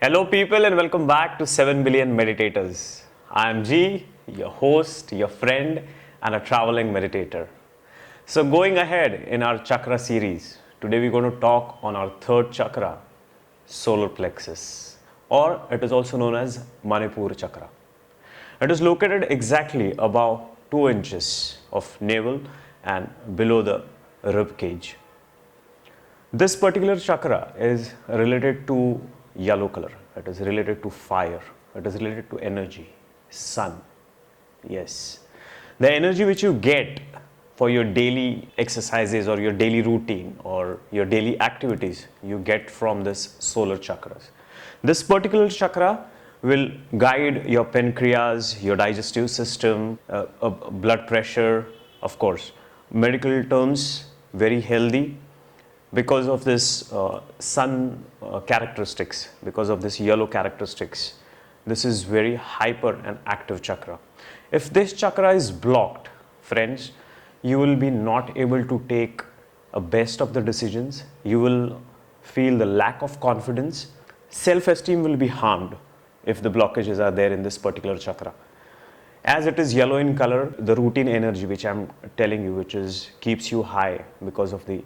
Hello, people, and welcome back to 7 Billion Meditators. I am G, your host, your friend, and a traveling meditator. So, going ahead in our chakra series, today we're going to talk on our third chakra, solar plexus, or it is also known as Manipur chakra. It is located exactly above 2 inches of navel and below the rib cage. This particular chakra is related to yellow color. It is related to fire. It is related to energy, sun. Yes. The energy which you get for your daily exercises or your daily routine or your daily activities, you get from this solar chakras. This particular chakra will guide your pancreas, your digestive system, blood pressure, of course. Medical terms, very healthy because of this sun characteristics, because of this yellow characteristics. This is very hyper and active chakra. If this chakra is blocked, friends, you will be not able to take a best of the decisions. You will feel the lack of confidence. Self-esteem will be harmed if the blockages are there in this particular chakra. As it is yellow in color, the routine energy which I'm telling you, which is keeps you high because of the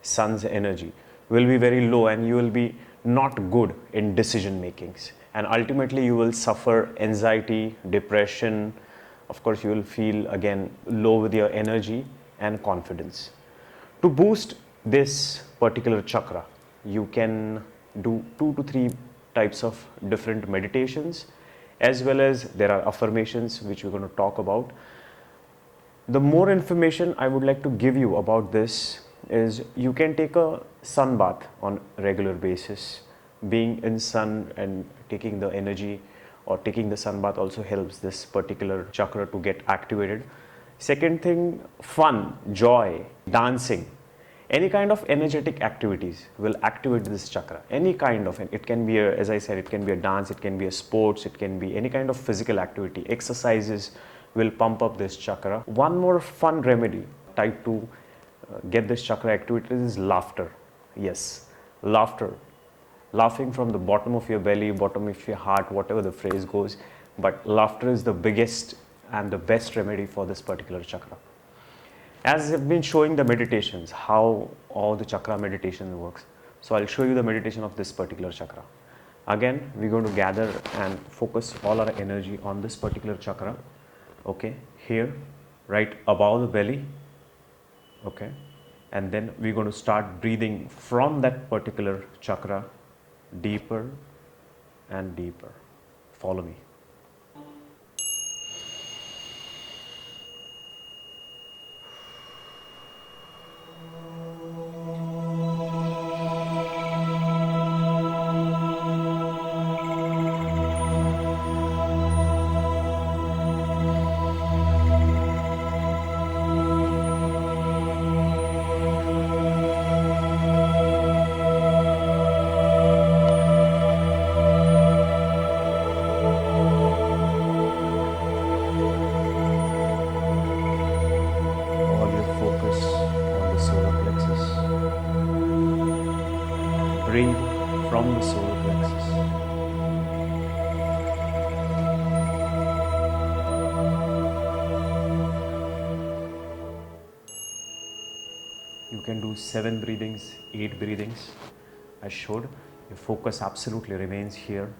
sun's energy, will be very low, and you will be not good in decision makings, and ultimately you will suffer anxiety, depression. Of course, you will feel again low with your energy and confidence. To boost this particular chakra, you can do 2 to 3 types of different meditations, as well as there are affirmations which we're going to talk about. The more information I would like to give you about this is you can take a sun bath on regular basis. Being in sun and taking the energy or taking the sun bath also helps this particular chakra to get activated. Second thing, fun, joy, dancing, any kind of energetic activities will activate this chakra. Any kind of, it can be a, as I said, it can be a dance, it can be a sports, it can be any kind of physical activity. Exercises will pump up this chakra. One more fun remedy type to get this chakra activated is laughter. Yes, laughter. Laughing from the bottom of your belly, bottom of your heart, whatever the phrase goes. But laughter is the biggest and the best remedy for this particular chakra. As I've been showing the meditations, how all the chakra meditation works. So I'll show you the meditation of this particular chakra. Again, we're going to gather and focus all our energy on this particular chakra. Okay, here, right above the belly. Okay, and then we're going to start breathing from that particular chakra deeper and deeper. Follow me. All your focus on the solar plexus. Breathe from the solar plexus. You can do 7 breathings, 8 breathings. I showed. Your focus absolutely remains here.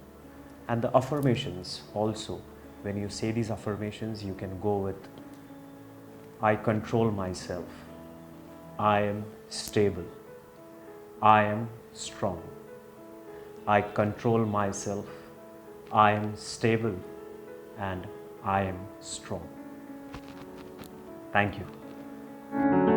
And the affirmations also, when you say these affirmations, you can go with I control myself. I am stable. I am strong. I control myself. I am stable and I am strong. Thank you.